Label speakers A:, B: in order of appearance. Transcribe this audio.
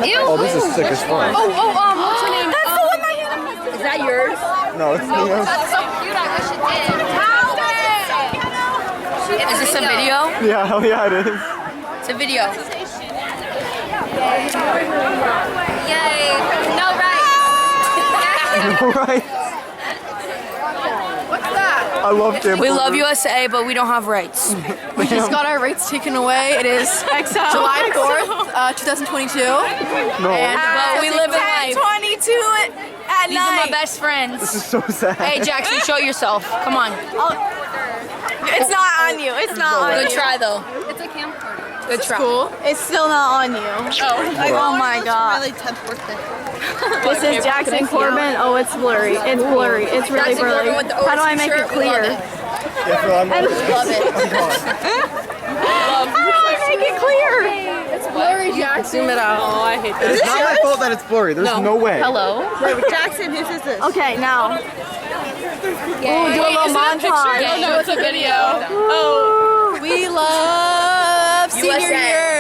A: Ew.
B: Oh, this is sick as fuck.
A: What's her name? That's the one that is that yours?
B: No, it's Neo's.
A: That's so cute. I wish it did. Is this a video?
B: Yeah, hell yeah, it is.
A: It's a video. Yay. No rights.
B: Right.
A: What's that?
B: I love camcorder.
A: We love USA, but we don't have rights.
C: We just got our rates taken away. It is July 4th, 2022.
B: No.
A: But we live in life.
C: 22 at
A: These are my best friends.
B: This is so sad.
A: Hey, Jackson, show yourself. Come on.
C: It's not on you. It's not on you.
A: Good try, though.
D: It's a camcorder.
A: Good try.
C: Cool. It's still not on you. Oh my god.
D: Really 10th birthday.
C: This is Jackson Corbin. Oh, it's blurry. It's blurry. It's really
A: Jackson
C: blurry.
A: Corbin with the
C: How do I make
A: shirt,
C: it
A: we
C: clear?
A: love it.
B: Yeah, Phil, I'm
A: Love it.
C: How do I make it clear?
A: It's blurry, Jackson.
C: Zoom it out.
A: Oh, I hate
B: It's not my fault that it's blurry. There's no way.
A: Hello.
D: Jackson, whose is this?
C: Okay, now.
A: Yay.
C: Do a little montage.
A: No, it's a video.
C: Oh. We love senior
A: USA.
C: year.